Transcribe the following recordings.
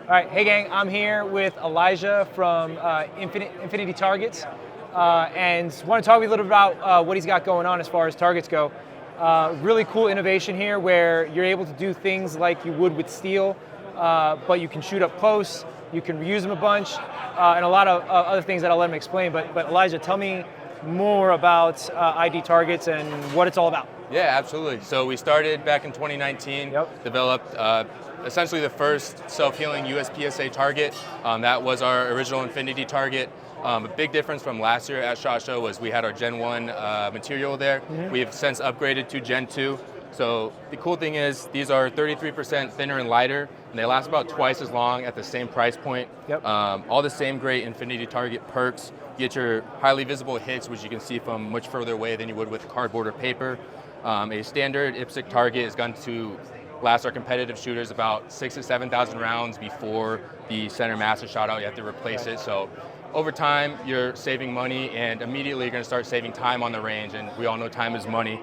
All right, hey gang, I'm here with Elijah from Infinity Targets, and want to talk to you a little bit about what he's got going on as far as targets go. Really cool innovation here where you're able to do things like you would with steel, but you can shoot up close, you can reuse them a bunch, and a lot of other things that I'll let him explain. But Elijah, tell me more about ID Targets and what it's all about. Yeah, absolutely. So we started back in 2019, developed essentially the first self-healing USPSA target. That was our original Infinity target. A big difference from last year at SHOT Show was we had our Gen 1 material there. We have since upgraded to Gen 2. So the cool thing is these are 33% thinner and lighter, and they last about twice as long at the same price point. All the same great Infinity target perks. You get your highly visible hits, which you can see from much further away than you would with cardboard or paper. A standard IPSC target is going to last our competitive shooters about 6,000 to 7,000 rounds before the center mass is shot out. You have to replace it. So over time, you're saving money, and immediately you're going to start saving time on the range. And we all know time is money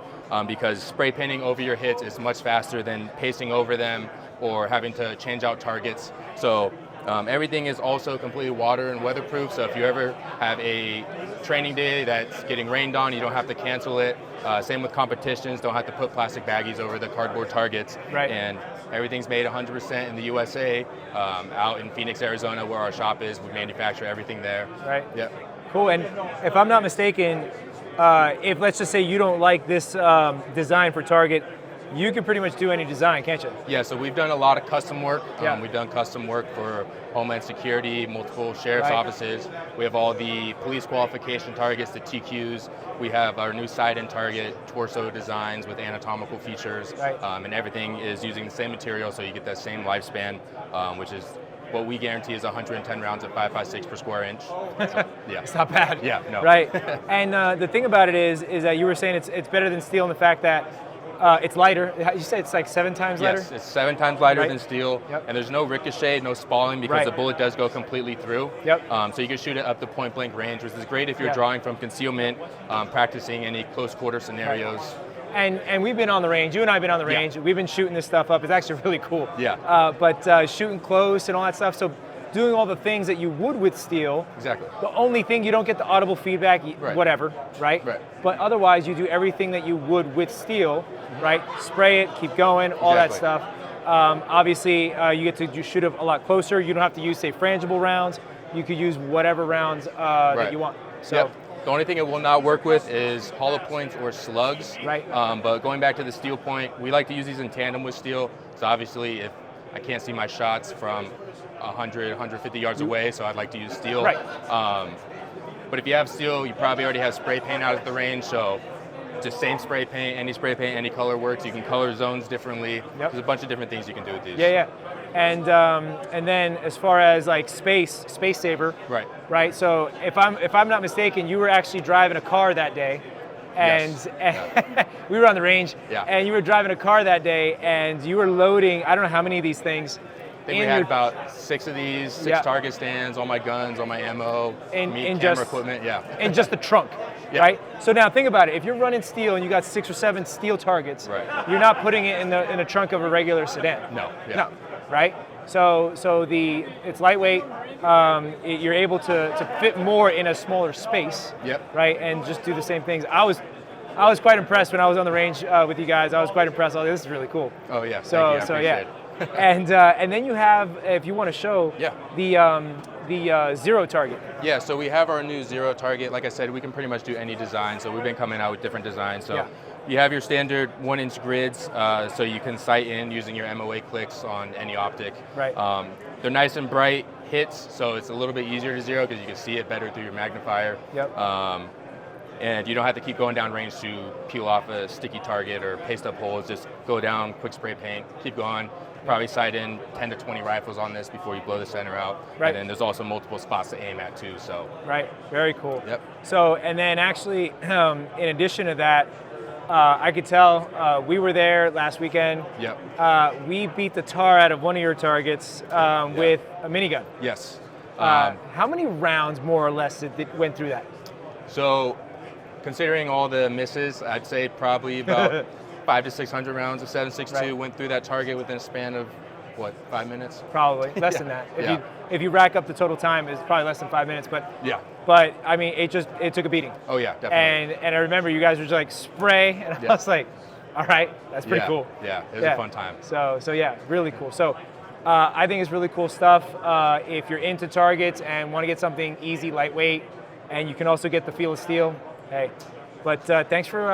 because spray painting over your hits is much faster than pasting over them or having to change out targets. So everything is also completely water and weatherproof. So if you ever have a training day that's getting rained on, you don't have to cancel it. Same with competitions, don't have to put plastic baggies over the cardboard targets. And everything's made 100% in the USA, out in Phoenix, Arizona, where our shop is. We manufacture everything there. Cool, and if I'm not mistaken, if let's just say you don't like this design for target, you can pretty much do any design, can't you? Yeah, so we've done a lot of custom work. We've done custom work for Homeland Security, multiple sheriff's offices. We have all the police qualification targets, the TQs. We have our new side-in target, torso designs with anatomical features, and everything is using the same material, so you get that same lifespan, which is what we guarantee is 110 rounds at 5.56 per square inch. So, It's not bad. No. And the thing about it is that you were saying it's better than steel in the fact that it's lighter. You said it's like 7 times lighter? Yes, it's 7 times lighter than steel, and there's no ricochet, no spalling because the bullet does go completely through. So you can shoot it up to point blank range, which is great if you're drawing from concealment, practicing any close quarter scenarios. And we've been on the range. You and I have been on the range. We've been shooting this stuff up. It's actually really cool. But shooting close and all that stuff. So doing all the things that you would with steel. The only thing, you don't get the audible feedback, whatever, But otherwise, you do everything that you would with steel, Spray it, keep going, all that stuff. Obviously, you get to shoot a lot closer. You don't have to use, say, frangible rounds. You could use whatever rounds that you want. So. The only thing it will not work with is hollow points or slugs. But going back to the steel point, we like to use these in tandem with steel. So obviously, if I can't see my shots from 100, 150 yards away, so I'd like to use steel. But if you have steel, you probably already have spray paint out at the range, so just same spray paint, any color works. You can color zones differently. There's a bunch of different things you can do with these. And then as far as like space saver. So if I'm not mistaken, you were actually driving a car that day, and we were on the range, and you were driving a car that day, and you were loading, I don't know how many of these things. I think we had about 6 of these, 6 target stands, all my guns, all my ammo, camera equipment, in just the trunk, So now think about it. If you're running steel and you got 6 or 7 steel targets, you're not putting it in the trunk of a regular sedan. No. So it's lightweight. You're able to fit more in a smaller space, and just do the same things. I was quite impressed when I was on the range with you guys. I was quite impressed. This is really cool. Oh yeah. Thank you. I appreciate it. And then you have, if you want to show, the zero target. So we have our new zero target. Like I said, we can pretty much do any design. So we've been coming out with different designs. So you have your standard 1-inch grids, so you can sight in using your MOA clicks on any optic. They're nice and bright hits, so it's a little bit easier to zero because you can see it better through your magnifier. And you don't have to keep going down range to peel off a sticky target or paste up holes. Just go down, quick spray paint, keep going. Probably sight in 10 to 20 rifles on this before you blow the center out. And then there's also multiple spots to aim at too. So very cool. So, and then actually, in addition to that, I could tell we were there last weekend. We beat the tar out of one of your targets with a minigun. How many rounds, more or less, went through that? So, considering all the misses, I'd say probably about 500 to 600 rounds of 7.62 went through that target within a span of what, 5 minutes? Probably less than that. If you rack up the total time, it's probably less than 5 minutes. But But I mean, it took a beating. Oh yeah, definitely. And I remember you guys were just like spray, and I was like, all right, that's pretty cool. Yeah, it was a fun time. So yeah, really cool. So I think it's really cool stuff. If you're into targets and want to get something easy, lightweight, and you can also get the feel of steel, hey. But thanks for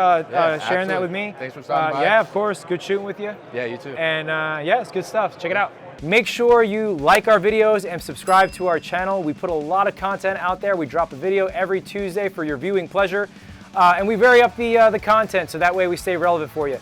sharing that with me. Thanks for stopping by. Yeah, of course. Good shooting with you. Yeah, you too. And yeah, it's good stuff. Check it out. Make sure you like our videos and subscribe to our channel. We put a lot of content out there. We drop a video every Tuesday for your viewing pleasure. And we vary up the content so that way we stay relevant for you.